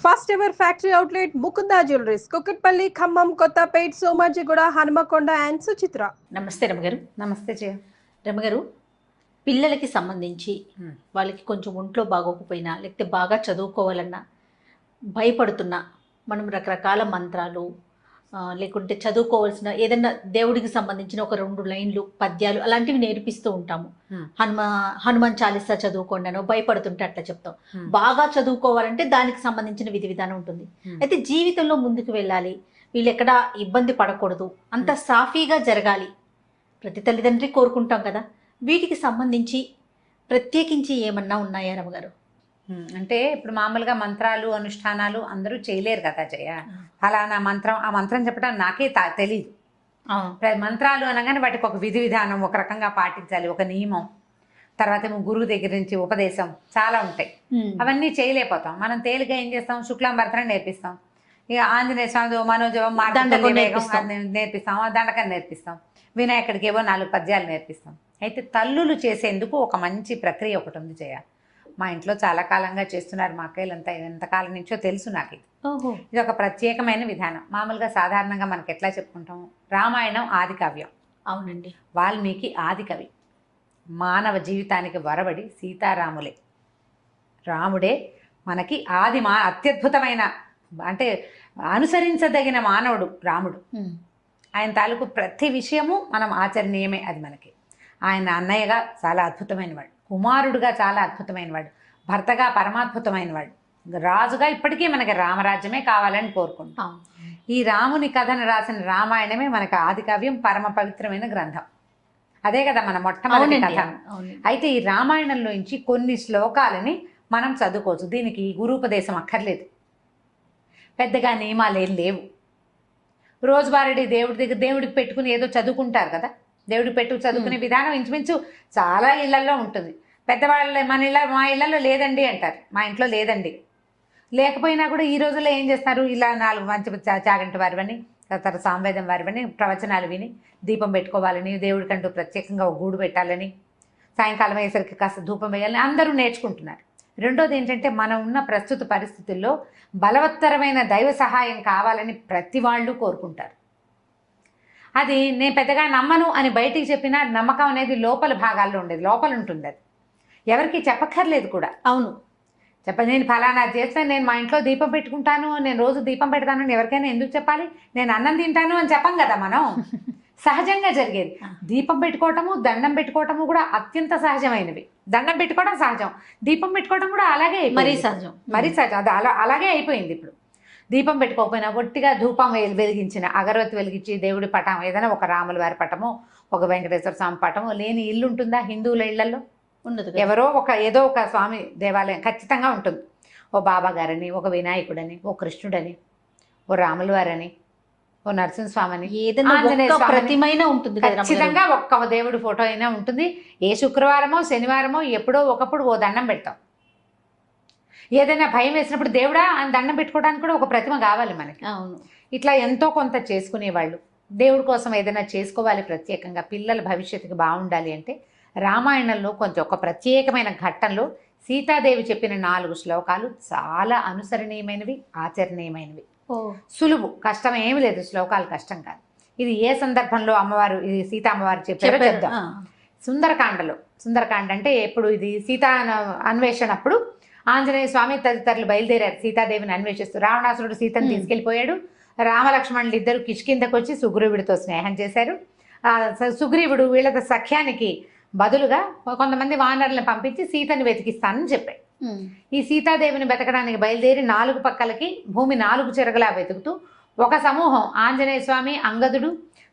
First ever factory outlet Mukunda jewelleries Kukatpally Khammam Kothapet Somajiguda Hanumakonda and Suchitra. నమస్తే రమగారు. నమస్తే జయ. రమగారు, పిల్లలకి సంబంధించి వాళ్ళకి కొంచెం ఒంట్లో బాగోకపోయినా లేకపోతే బాగా చదువుకోవాలన్నా భయపడుతున్నా మనం రకరకాల మంత్రాలు లేకుంటే చదువుకోవాల్సిన ఏదైనా దేవుడికి సంబంధించిన ఒక 2 లైన్లు పద్యాలు అలాంటివి నేర్పిస్తూ ఉంటాము. హనుమాన్ చాలీసా చదువుకోండి అనో భయపడుతుంటే అట్లా చెప్తాం. బాగా చదువుకోవాలంటే దానికి సంబంధించిన విధి విధానం ఉంటుంది. అయితే జీవితంలో ముందుకు వెళ్ళాలి, వీళ్ళు ఎక్కడా ఇబ్బంది పడకూడదు, అంత సాఫీగా జరగాలి, ప్రతి తల్లిదండ్రి కోరుకుంటాం కదా. వీటికి సంబంధించి ప్రత్యేకించి ఏమన్నా ఉన్నాయా రమగారు? అంటే ఇప్పుడు మామూలుగా మంత్రాలు అనుష్ఠానాలు అందరూ చేయలేరు కదా జయ. ఫలానా మంత్రం, ఆ మంత్రం చెప్పడం నాకే తెలీదు. మంత్రాలు అనగానే వాటికి ఒక విధి విధానం, ఒక రకంగా పాటించాలి, ఒక నియమం, తర్వాత ఏమో గురువు దగ్గర నుంచి ఉపదేశం చాలా ఉంటాయి. అవన్నీ చేయలేకపోతాం. మనం తేలిగా ఏం చేస్తాం, శుక్లాం భరతనం నేర్పిస్తాం, ఇక ఆంజనేయ స్వామి మనోజవం నేర్పిస్తాం, దండకం నేర్పిస్తాం, వినాయకుడికి ఏవో 4 పద్యాలు నేర్పిస్తాం. అయితే తల్లులు చేసేందుకు ఒక మంచి ప్రక్రియ ఒకటి ఉంది జయ. మా ఇంట్లో చాలా కాలంగా చేస్తున్నారు, మా అక్కయ్యలంతా ఎంతకాలం నుంచో తెలుసు నాకు. ఇది ఒక ప్రత్యేకమైన విధానం. మామూలుగా సాధారణంగా మనకి ఎట్లా చెప్పుకుంటాం, రామాయణం ఆది కావ్యం. అవునండి. వాల్మీకి ఆది కవి. మానవ జీవితానికి వరబడి సీతారాములే, రాముడే మనకి అత్యద్భుతమైన, అంటే అనుసరించదగిన మానవుడు రాముడు. ఆయన తాలూకు ప్రతి విషయము మనం ఆచరణీయమే. అది మనకి ఆయన అన్నయ్యగా చాలా అద్భుతమైన వాడు, కుమారుడుగా చాలా అద్భుతమైన వాడు, భర్తగా పరమాద్భుతమైన వాడు, రాజుగా ఇప్పటికీ మనకి రామరాజ్యమే కావాలని కోరుకుంటాం. ఈ రాముని కథను రాసిన రామాయణమే మనకి ఆది కావ్యం, పరమ పవిత్రమైన గ్రంథం. అదే కదా మన మొట్టమొదటి కథ. అయితే ఈ రామాయణంలోంచి కొన్ని శ్లోకాలని మనం చదువుకోవచ్చు. దీనికి గురూపదేశం అక్కర్లేదు, పెద్దగా నియమాలు ఏం లేవు. రోజువారీ దేవుడి దగ్గర దేవుడికి పెట్టుకుని ఏదో చదువుకుంటారు కదా, దేవుడికి పెట్టు చదువుకునే విధానం ఇంచుమించు చాలా ఇళ్లలో ఉంటుంది. పెద్దవాళ్ళ మా ఇళ్లలో లేదండి అంటారు, మా ఇంట్లో లేదండి. లేకపోయినా కూడా ఈ రోజుల్లో ఏం చేస్తారు, ఇలా 4 మంచి చాగంటి వారివని, తర్వాత సామవేదం వారివని ప్రవచనాలు విని దీపం పెట్టుకోవాలని, దేవుడికంటూ ప్రత్యేకంగా ఒక గూడు పెట్టాలని, సాయంకాలం అయ్యేసరికి కాస్త ధూపం వేయాలని అందరూ నేర్చుకుంటున్నారు. రెండోది ఏంటంటే, మనం ఉన్న ప్రస్తుత పరిస్థితుల్లో బలవత్తరమైన దైవ సహాయం కావాలని ప్రతి వాళ్ళు కోరుకుంటారు. అది నేను పెద్దగా నమ్మను అని బయటికి చెప్పినా నమ్మకం అనేది లోపల భాగాల్లో ఉండేది, లోపల ఉంటుంది. అది ఎవరికి చెప్పక్కర్లేదు కూడా. అవును, నేను ఫలానా చేస్తాను, నేను మా ఇంట్లో దీపం పెట్టుకుంటాను, నేను రోజు దీపం పెడతాను, ఎవరికైనా ఎందుకు చెప్పాలి, నేను అన్నం తింటాను అని చెప్పం కదా మనం. సహజంగా జరిగేది. దీపం పెట్టుకోవటము, దండం పెట్టుకోవటము కూడా అత్యంత సహజమైనవి. దండం పెట్టుకోవడం సహజం, దీపం పెట్టుకోవడం కూడా అలాగే, మరీ సహజం. అది అలాగే అయిపోయింది. ఇప్పుడు దీపం పెట్టుకోకపోయినా ఒట్టిగా ధూపం వెలిగించిన, అగరవత్తి వెలిగించి దేవుడి పటం, ఏదైనా ఒక రాముల వారి పటము, ఒక వెంకటేశ్వర స్వామి పటము లేని ఇల్లు ఉంటుందా హిందువుల ఇళ్లలో? ఉండదు. ఏదో ఒక స్వామి దేవాలయం ఖచ్చితంగా ఉంటుంది. ఓ బాబా గారని, ఒక వినాయకుడని, ఓ కృష్ణుడని, ఓ రాముల వారని, ఓ నరసింహస్వామిని, ప్రతిమైనా ఉంటుంది. ఖచ్చితంగా ఒక్క దేవుడి ఫోటో అయినా ఉంటుంది. ఏ శుక్రవారమో శనివారమో ఎప్పుడో ఒకప్పుడు ఓ దండం పెడతాం. ఏదైనా భయం వేసినప్పుడు దేవుడా అని దండం పెట్టుకోవడానికి కూడా ఒక ప్రతిమ కావాలి మనకి. అవును. ఇట్లా ఎంతో కొంత చేసుకునేవాళ్ళు. దేవుడి కోసం ఏదైనా చేసుకోవాలి ప్రత్యేకంగా, పిల్లల భవిష్యత్తుకి బాగుండాలి అంటే రామాయణంలో కొంచెం ఒక ప్రత్యేకమైన ఘట్టంలో సీతాదేవి చెప్పిన 4 శ్లోకాలు చాలా అనుసరణీయమైనవి, ఆచరణీయమైనవి. సులువు, కష్టం ఏమి లేదు. శ్లోకాలు కష్టం కాదు. ఇది ఏ సందర్భంలో అమ్మవారు, ఇది సీతా అమ్మవారు చెప్పారో చెప్దాం. సుందరకాండ అంటే ఎప్పుడు, ఇది సీతా అన్వేషణప్పుడు ఆంజనేయ స్వామి తదితరులు బయలుదేరారు సీతాదేవిని అన్వేషిస్తూ. రావణాసురుడు సీతను తీసుకెళ్లిపోయాడు. రామలక్ష్మణులు ఇద్దరు కిష్కిందకు వచ్చి సుగ్రీవుడితో స్నేహం చేశారు. సుగ్రీవుడు వీళ్ళ సఖ్యానికి బదులుగా కొంతమంది వానరులను పంపించి సీతని వెతికిస్తానని చెప్పాడు. ఈ సీతాదేవిని వెతకడానికి బయలుదేరి 4 పక్కలకి భూమి 4 చెరగలా వెతుకుతూ ఒక సమూహం, ఆంజనేయ స్వామి, అంగదుడు,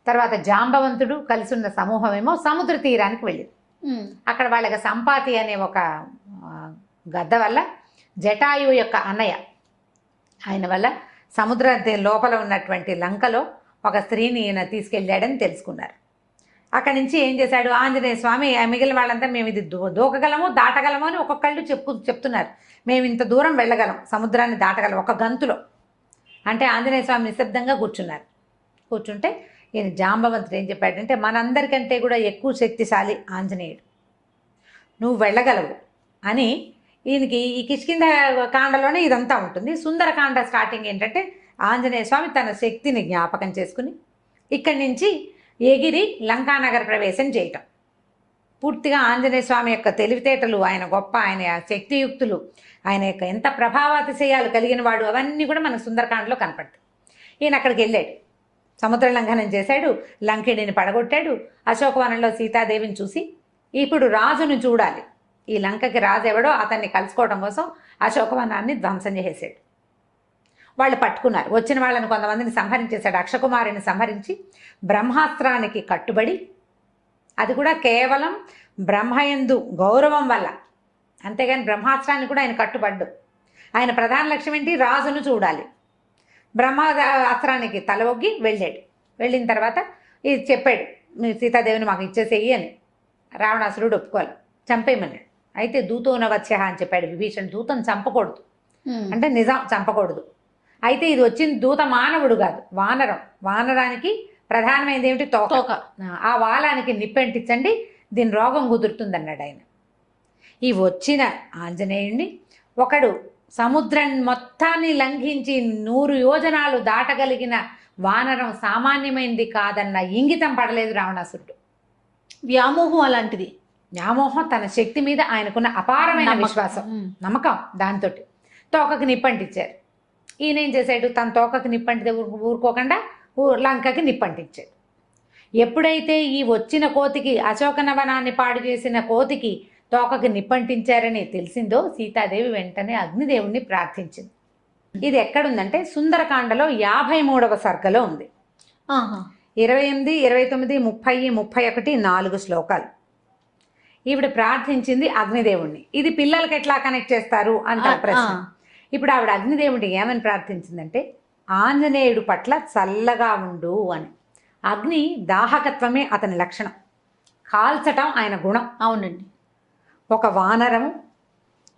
తర్వాత జాంబవంతుడు కలిసి ఉన్న సమూహం ఏమో సముద్ర తీరానికి వెళ్ళింది. అక్కడ వాళ్ళకి సంపాతి అనే ఒక గద్ద వల్ల, జటాయువు యొక్క అన్నయ్య ఆయన వల్ల సముద్ర లోపల ఉన్నటువంటి లంకలో ఒక స్త్రీని ఈయన తీసుకెళ్ళాడని తెలుసుకున్నారు. అక్కడి నుంచి ఏం చేశాడు ఆంజనేయ స్వామి, మిగిలిన వాళ్ళంతా మేము ఇది దూకగలము, దాటగలము అని ఒక్కొక్కళ్ళు చెప్తున్నారు. మేము ఇంత దూరం వెళ్ళగలం, సముద్రాన్ని దాటగలం ఒక గంతులో అంటే. ఆంజనేయ స్వామి నిశ్శబ్దంగా కూర్చుంటే ఈయన జాంబవంతుడు ఏం చెప్పాడంటే, మనందరికంటే కూడా ఎక్కువ శక్తిశాలి ఆంజనేయుడు, నువ్వు వెళ్ళగలవు అని ఈయనకి ఈ కిష్కింధ కాండలోనే ఇదంతా ఉంటుంది. సుందరకాండ స్టార్టింగ్ ఏంటంటే ఆంజనేయ స్వామి తన శక్తిని జ్ఞాపకం చేసుకుని ఇక్కడి నుంచి ఎగిరి లంకానగర ప్రవేశం చేయటం. పూర్తిగా ఆంజనేయ స్వామి యొక్క తెలివితేటలు, ఆయన గొప్ప, ఆయన శక్తియుక్తులు, ఆయన యొక్క ఎంత ప్రభావాతిశయాలు కలిగిన వాడు, అవన్నీ కూడా మనకు సుందరకాండలో కనపడతాయి. ఈయన అక్కడికి వెళ్ళాడు, సముద్ర లంఘనం చేశాడు, లంకిడిని పడగొట్టాడు, అశోకవనంలో సీతాదేవిని చూసి ఇప్పుడు రాజును చూడాలి, ఈ లంకకి రాజు ఎవడో అతన్ని కలుసుకోవడం కోసం అశోకవనాన్ని ధ్వంసం చేసేసాడు. వాళ్ళు పట్టుకున్నారు. వచ్చిన వాళ్ళని కొంతమందిని సంహరించేశాడు. అక్షకుమారిని సంహరించి బ్రహ్మాస్త్రానికి కట్టుబడి, అది కూడా కేవలం బ్రహ్మయందు గౌరవం వల్ల, అంతేగాని బ్రహ్మాస్త్రాన్ని కూడా ఆయన కట్టుబడ్డు. ఆయన ప్రధాన లక్ష్యం ఏంటి? రాజును చూడాలి. బ్రహ్మాస్త్రానికి తల ఒగ్గి వెళ్ళాడు. వెళ్ళిన తర్వాత ఇది చెప్పాడు, మీరు సీతాదేవిని మాకు ఇచ్చేసేయి అని. రావణాసురుడు ఒప్పుకోవాలి, చంపేయమన్నాడు. అయితే దూతోన వచ్చే అని చెప్పాడు విభీషణ్. దూతను చంపకూడదు అంటే నిజం, చంపకూడదు. అయితే ఇది వచ్చింది దూత మానవుడు కాదు, వానరం. వానరానికి ప్రధానమైనది ఏమిటి? తోక. ఆ వాలానికి నిప్పెంటించండి, దీని రోగం కుదురుతుందన్నాడు ఆయన. ఈ వచ్చిన ఆంజనేయుణ్ణి ఒకడు సముద్రం మొత్తాన్ని లంఘించి 100 యోజనాలు దాటగలిగిన వానరం సామాన్యమైనది కాదన్న ఇంగితం పడలేదు రావణాసురుడు. వ్యామోహం అలాంటిది. వ్యామోహం, తన శక్తి మీద ఆయనకున్న అపారమైన విశ్వాసం, నమ్మకం, దాంతో తోకకి నిప్పంటించారు. ఈయన ఏం చేశాడు? తన తోకకి నిప్పంటితే ఊరుకోకుండా లంకకి నిప్పంటించాడు. ఎప్పుడైతే ఈ వచ్చిన కోతికి, అశోకనవనాన్ని పాడు చేసిన కోతికి తోకకి నిప్పంటించారని తెలిసిందో సీతాదేవి వెంటనే అగ్నిదేవుణ్ణి ప్రార్థించింది. ఇది ఎక్కడుందంటే సుందరకాండలో 53వ సర్గలో ఉంది. 28, 29, 30, 31 4 శ్లోకాలు. ఈవిడ ప్రార్థించింది అగ్నిదేవుణ్ణి. ఇది పిల్లలకి ఎట్లా కనెక్ట్ చేస్తారు అంటారు ప్రశ్న. ఇప్పుడు ఆవిడ అగ్నిదేవుడిని ఏమని ప్రార్థించిందంటే ఆంజనేయుడు పట్ల చల్లగా ఉండు అని. అగ్ని దాహకత్వమే అతని లక్షణం, కాల్చటం ఆయన గుణం. అవునండి. ఒక వానరము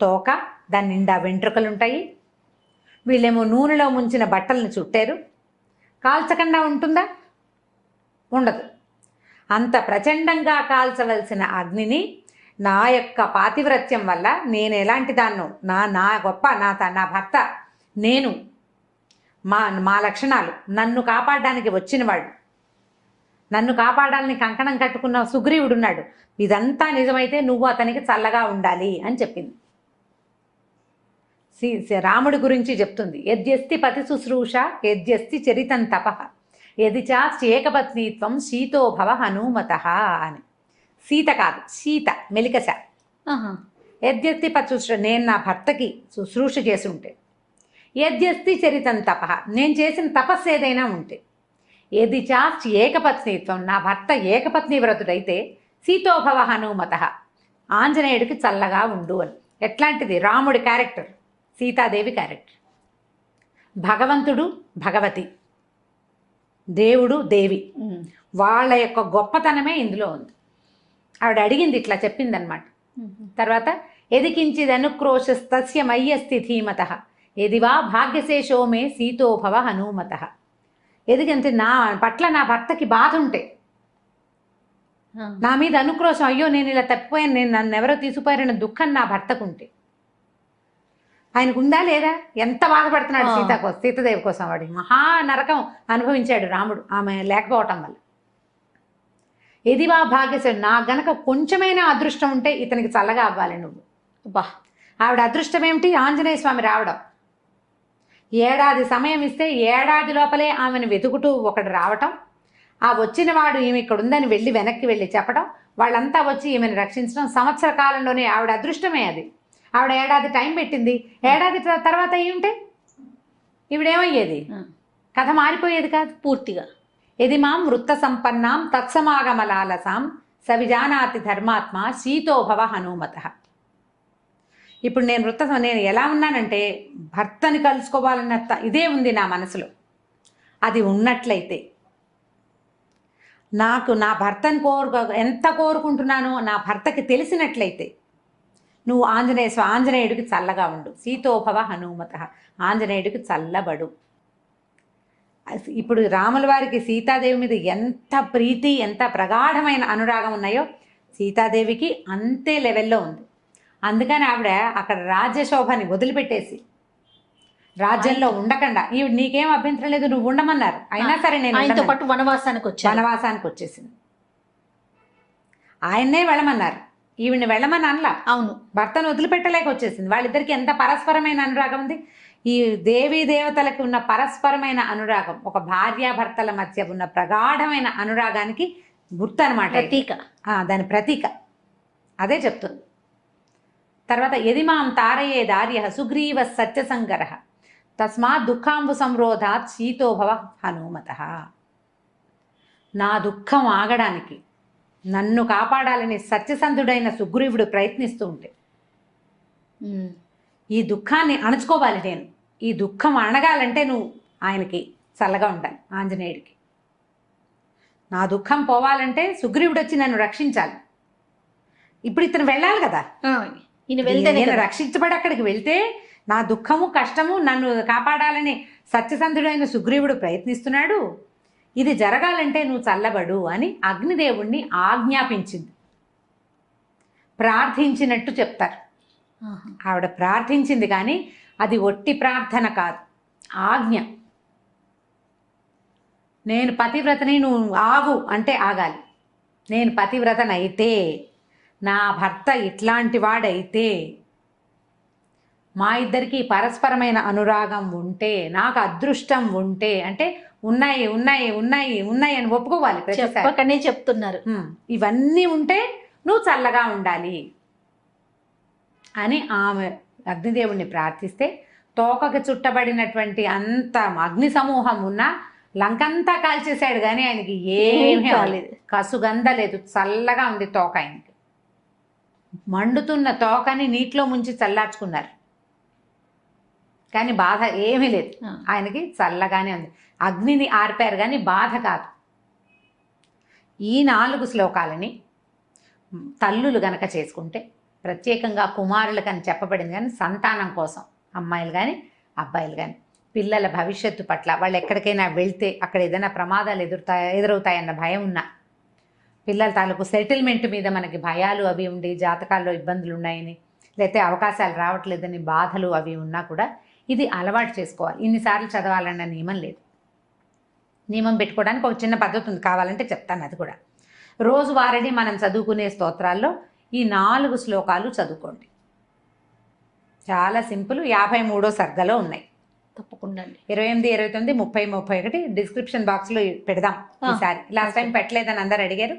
తోక, దాని నిండా వెంట్రుకలుంటాయి, వీళ్ళేమో నూనెలో ముంచిన బట్టలను చుట్టారు, కాల్చకుండా ఉంటుందా? ఉండదు. అంత ప్రచండంగా కాల్చవలసిన అగ్నిని నా యొక్క పాతివ్రత్యం వల్ల నేను ఎలాంటి దాన్నో, నా గొప్ప, నా భర్త, నేను, మా లక్షణాలు, నన్ను కాపాడడానికి వచ్చినవాడు, నన్ను కాపాడాలని కంకణం కట్టుకున్న సుగ్రీవుడున్నాడు, ఇదంతా నిజమైతే నువ్వు అతనికి చల్లగా ఉండాలి అని చెప్పింది. రాముడి గురించి చెప్తుంది. యద్యస్తి పతి శుశ్రూష యద్యస్తి చరితం తపః యది చాస్యేకపత్నీత్వం శీతో భవ హనుమతః అని. సీత కాదు, సీత మెలికస. యద్యస్తి పతి శుశ్రూష, నేను నా భర్తకి శుశ్రూష చేసి ఉంటే, యద్యస్తి చరితం తపః, నేను చేసిన తపస్సు ఏదైనా ఉంటే, యది చాస్తి ఏకపత్నీత్వం, నా భర్త ఏకపత్ని వ్రతుడైతే, సీతోభవ హనుమతః, ఆంజనేయుడికి చల్లగా ఉండు అని. ఎట్లాంటిది? రాముడి క్యారెక్టర్, సీతాదేవి క్యారెక్టర్. భగవంతుడు, భగవతి, దేవుడు, దేవి, వాళ్ళ యొక్క గొప్పతనమే ఇందులో ఉంది. ఆవిడ అడిగింది, ఇట్లా చెప్పిందనమాట. తర్వాత ఎదికించిదనుక్రోశస్తస్య మయ్యస్తి ధీమతః ఎదివా భాగ్యశేషో మే సీతోభవ హనుమతః. ఎదిగంటే నా పట్ల నా భర్తకి బాధ ఉంటే, నా మీద అనుక్రోశం, అయ్యో నేను ఇలా తప్పిపోయాను, నేను నన్ను ఎవరో తీసుకుపోయారన్న దుఃఖం నా భర్తకు ఉంటే, ఆయనకు ఉందా లేదా? ఎంత బాధపడుతున్నాడు సీతాదేవి కోసం. వాడి మహా నరకం అనుభవించాడు రాముడు ఆమె లేకపోవటం వల్ల. ఎదివా భాగ్యశేషం, నా గనక కొంచెమైనా అదృష్టం ఉంటే ఇతనికి చల్లగా అవ్వాలి నువ్వు. బా, ఆవిడ అదృష్టం ఏమిటి? ఆంజనేయ స్వామి రావడం. ఏడాది సమయం ఇస్తే ఏడాది లోపలే ఆమెను వెతుకుతూ ఒకడు రావటం, ఆ వచ్చిన వాడు ఈమె ఇక్కడ ఉందని వెళ్ళి వెనక్కి వెళ్ళి చెప్పడం, వాళ్ళంతా వచ్చి ఈమెను రక్షించడం, సంవత్సర కాలంలోనే ఆవిడ అదృష్టమే అది. ఆవిడ ఏడాది టైం పెట్టింది. ఏడాది తర్వాత ఏమిటే ఈవిడేమయ్యేది? కథ మారిపోయేది కాదు పూర్తిగా. ఎది మాం వృత్త సంపన్నాం తత్సమాగమలాలసాం సవిజానాతి ధర్మాత్మ శీతోభవ హనుమతః. ఇప్పుడు నేను ఎలా ఉన్నానంటే భర్తని కలుసుకోవాలన్న ఇదే ఉంది నా మనసులో. అది ఉన్నట్లయితే, నాకు నా భర్తని ఎంత కోరుకుంటున్నానో నా భర్తకి తెలిసినట్లయితే, నువ్వు ఆంజనేయుడికి చల్లగా ఉండు, సీతోభవ హనుమతః, ఆంజనేయుడికి చల్లబడు. ఇప్పుడు రాముల వారికి సీతాదేవి మీద ఎంత ప్రీతి, ఎంత ప్రగాఢమైన అనురాగం ఉన్నాయో సీతాదేవికి అంతే లెవెల్లో ఉంది. అందుకని ఆవిడ అక్కడ రాజ్యశోభని వదిలిపెట్టేసి రాజ్యంలో ఉండకుండా ఈవిడ నీకేం అభ్యంతరం లేదు నువ్వు ఉండమన్నారు, అయినా సరే నేను ఆయనతో ఉండనని పాటు వనవాసానికి వచ్చేసింది. ఆయన్నే వెళ్ళమన్నారు, ఈవిడ్ని వెళ్ళమని అనలా. అవును, భర్తను వదిలిపెట్టలేక వచ్చేసింది. వాళ్ళిద్దరికి ఎంత పరస్పరమైన అనురాగం ఉంది. ఈ దేవీ దేవతలకు ఉన్న పరస్పరమైన అనురాగం ఒక భార్యాభర్తల మధ్య ఉన్న ప్రగాఢమైన అనురాగానికి గుర్తు అనమాట, ప్రతీక. దాని ప్రతీక అదే చెప్తుంది. తర్వాత యదిమాం తారయే దార్య సుగ్రీవ సత్యసంగర తస్మాత్ దుఃఖాంబు సంరోధాత్ శీతోభవ హనుమత. నా దుఃఖం ఆగడానికి నన్ను కాపాడాలని సత్యసంధుడైన సుగ్రీవుడు ప్రయత్నిస్తూ ఉంటే ఈ దుఃఖాన్ని అణుచుకోవాలి నేను, ఈ దుఃఖం అణగాలంటే నువ్వు ఆయనకి చల్లగా ఉండాలి, ఆంజనేయుడికి. నా దుఃఖం పోవాలంటే సుగ్రీవుడు వచ్చి నన్ను రక్షించాలి. ఇప్పుడు ఇతను వెళ్ళాలి కదా, ఈయన వెళ్తేనే నేను కదా. రక్షించబడి అక్కడికి వెళ్తే నా దుఃఖము కష్టము నన్ను కాపాడాలని సత్యసంధుడైన సుగ్రీవుడు ప్రయత్నిస్తున్నాడు, ఇది జరగాలంటే నువ్వు చల్లబడు అని అగ్నిదేవుణ్ణి ఆజ్ఞాపించింది. ప్రార్థించినట్టు చెప్తారు. ఆవిడ ప్రార్థించింది కానీ అది ఒట్టి ప్రార్థన కాదు, ఆజ్ఞ. నేను పతివ్రతని, నువ్వు ఆగు అంటే ఆగాలి. నేను పతివ్రతనైతే, నా భర్త ఇట్లాంటి వాడైతే, మా ఇద్దరికి పరస్పరమైన అనురాగం ఉంటే, నాకు అదృష్టం ఉంటే, అంటే ఉన్నాయి ఉన్నాయి ఉన్నాయి ఉన్నాయి అని ఒప్పుకోవాలి. చెప్పకనే చెప్తున్నారు. ఇవన్నీ ఉంటే నువ్వు చల్లగా ఉండాలి అని ఆమె అగ్నిదేవుణ్ణి ప్రార్థిస్తే తోకకి చుట్టబడినటువంటి అంత అగ్ని సమూహం ఉన్నా లంకంతా కాల్చేశాడు కానీ ఆయనకి ఏమీ కాలేదు, కసుగంద లేదు, చల్లగా ఉంది తోక. ఆయనకి మండుతున్న తోకని నీటిలో ముంచి చల్లార్చుకున్నారు కానీ బాధ ఏమీ లేదు, ఆయనకి చల్లగానే ఉంది. అగ్నిని ఆర్పారు కానీ బాధ కాదు. ఈ 4 శ్లోకాలని తల్లులు గనక చేసుకుంటే, ప్రత్యేకంగా కుమారులకని చెప్పబడింది కానీ సంతానం కోసం, అమ్మాయిలు కానీ అబ్బాయిలు కానీ, పిల్లల భవిష్యత్తు పట్ల, వాళ్ళు ఎక్కడికైనా వెళ్తే అక్కడ ఏదైనా ప్రమాదాలు ఎదురవుతాయన్న భయం ఉన్నా, పిల్లల తాలూకు సెటిల్మెంట్ మీద మనకి భయాలు అవి ఉండి జాతకాల్లో ఇబ్బందులు ఉన్నాయని, లేకపోతే అవకాశాలు రావట్లేదని బాధలు అవి ఉన్నా కూడా ఇది అలవాటు చేసుకోవాలి. ఇన్నిసార్లు చదవాలన్న నియమం లేదు. నియమం పెట్టుకోవడానికి ఒక చిన్న పద్ధతి ఉంది, కావాలంటే చెప్తాను అది కూడా. రోజువారీ మనం చదువుకునే స్తోత్రాల్లో ఈ 4 శ్లోకాలు చదువుకోండి. చాలా సింపుల్. 53వ సర్గలో ఉన్నాయి. తప్పకుండా 28, 29, 30, 31 డిస్క్రిప్షన్ బాక్స్లో పెడదాం ఈసారి. లాస్ట్ టైం పెట్టలేదని అందరు అడిగారు.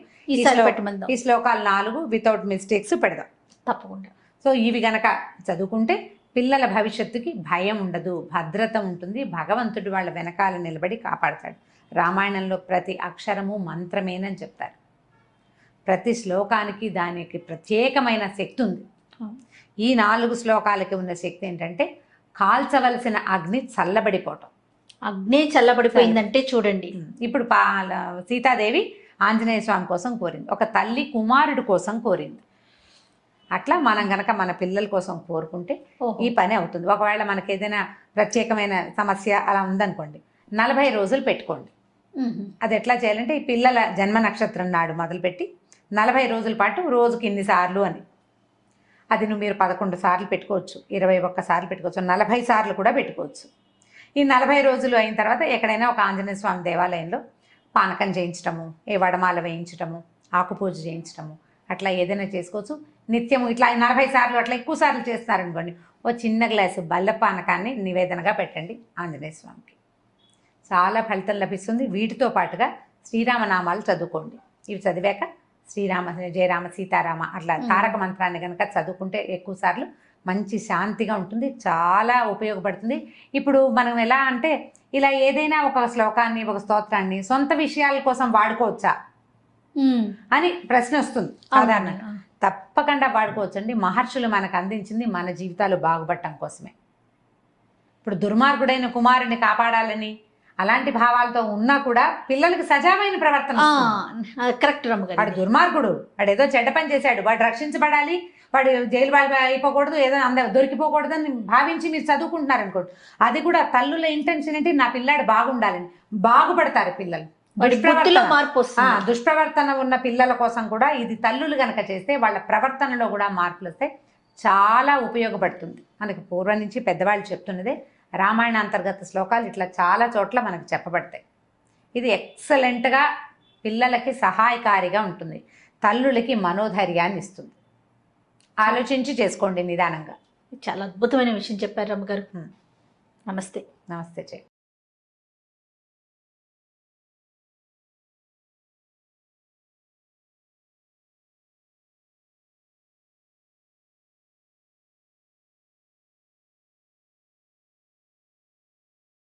ఈ శ్లోకాలు 4 వితౌట్ మిస్టేక్స్ పెడదాం తప్పకుండా. సో ఇవి గనక చదువుకుంటే పిల్లల భవిష్యత్తుకి భయం ఉండదు, భద్రత ఉంటుంది. భగవంతుడు వాళ్ళ వెనకాల నిలబడి కాపాడతాడు. రామాయణంలో ప్రతి అక్షరము మంత్రమేనని చెప్తారు. ప్రతి శ్లోకానికి దానికి ప్రత్యేకమైన శక్తి ఉంది. ఈ 4 శ్లోకాలకి ఉన్న శక్తి ఏంటంటే కాల్చవలసిన అగ్ని చల్లబడిపోవటం. అగ్ని చల్లబడిపోయిందంటే చూడండి, ఇప్పుడు సీతాదేవి ఆంజనేయ స్వామి కోసం కోరింది, ఒక తల్లి కుమారుడు కోసం కోరింది. అట్లా మనం గనక మన పిల్లల కోసం కోరుకుంటే ఈ పని అవుతుంది. ఒకవేళ మనకి ఏదైనా ప్రత్యేకమైన సమస్య అలా ఉందనుకోండి, 40 రోజులు పెట్టుకోండి. అది ఎట్లా చేయాలంటే ఈ పిల్లల జన్మ నక్షత్రం నాడు మొదలుపెట్టి 40 రోజుల పాటు రోజుకి ఇన్నిసార్లు అని, అది మీరు 11 సార్లు పెట్టుకోవచ్చు, 21 సార్లు పెట్టుకోవచ్చు, 40 సార్లు కూడా పెట్టుకోవచ్చు. ఈ 40 రోజులు అయిన తర్వాత ఎక్కడైనా ఒక ఆంజనేయ స్వామి దేవాలయంలో పానకం చేయించటము, ఏ వడమాల వేయించటము, ఆకుపూజ చేయించటము, అట్లా ఏదైనా చేసుకోవచ్చు. నిత్యము ఇట్లా 40 సార్లు అట్లా ఎక్కువ సార్లు చేస్తున్నారనుకోండి, ఓ చిన్న గ్లాసు బెల్ల పానకాన్ని నివేదనగా పెట్టండి ఆంజనేయ స్వామికి. చాలా ఫలితం లభిస్తుంది. వీటితో పాటుగా శ్రీరామనామాలు చదువుకోండి. ఇవి చదివాక శ్రీరామ జయరామ సీతారామ అట్లా తారక మంత్రాన్ని కనుక చదువుకుంటే ఎక్కువ సార్లు మంచి శాంతిగా ఉంటుంది, చాలా ఉపయోగపడుతుంది. ఇప్పుడు మనం ఎలా అంటే ఇలా ఏదైనా ఒక శ్లోకాన్ని ఒక స్తోత్రాన్ని సొంత విషయాల కోసం వాడుకోవచ్చా అని ప్రశ్న వస్తుంది సాధారణంగా. తప్పకుండా వాడుకోవచ్చండి. మహర్షులు మనకు అందించింది మన జీవితాలు బాగుపడటం కోసమే. ఇప్పుడు దుర్మార్గుడైన కుమారుని కాపాడాలని అలాంటి భావాలతో ఉన్నా కూడా పిల్లలకి సజావైన ప్రవర్తన. కరెక్ట్ రమ్మగారు. వాడు దుర్మార్గుడు, వాడు ఏదో చెడ్డ పని చేశాడు, వాడు రక్షించబడాలి, వాడు జైలు వాళ్ళు అయిపోకూడదు, ఏదో దొరికిపోకూడదు అని భావించి మీరు చదువుకుంటున్నారు అనుకోండి, అది కూడా తల్లుల ఇంటెన్షన్ ఏంటి, నా పిల్లాడు బాగుండాలని. బాగుపడతారు పిల్లలు. దుష్ప్రవర్తన ఉన్న పిల్లల కోసం కూడా ఇది తల్లులు గనక చేస్తే వాళ్ళ ప్రవర్తనలో కూడా మార్పులు వస్తాయి, చాలా ఉపయోగపడుతుంది. మనకి పూర్వం నుంచి పెద్దవాళ్ళు చెప్తున్నదే, రామాయణ అంతర్గత శ్లోకాలు ఇట్లా చాలా చోట్ల మనకు చెప్పబడతాయి. ఇది ఎక్సలెంట్గా పిల్లలకి సహాయకారిగా ఉంటుంది, తల్లులకి మనోధైర్యాన్ని ఇస్తుంది. ఆలోచించి చేసుకోండి నిదానంగా. చాలా అద్భుతమైన విషయం చెప్పారు రమ్మగారు. నమస్తే. నమస్తే చెయ్యి.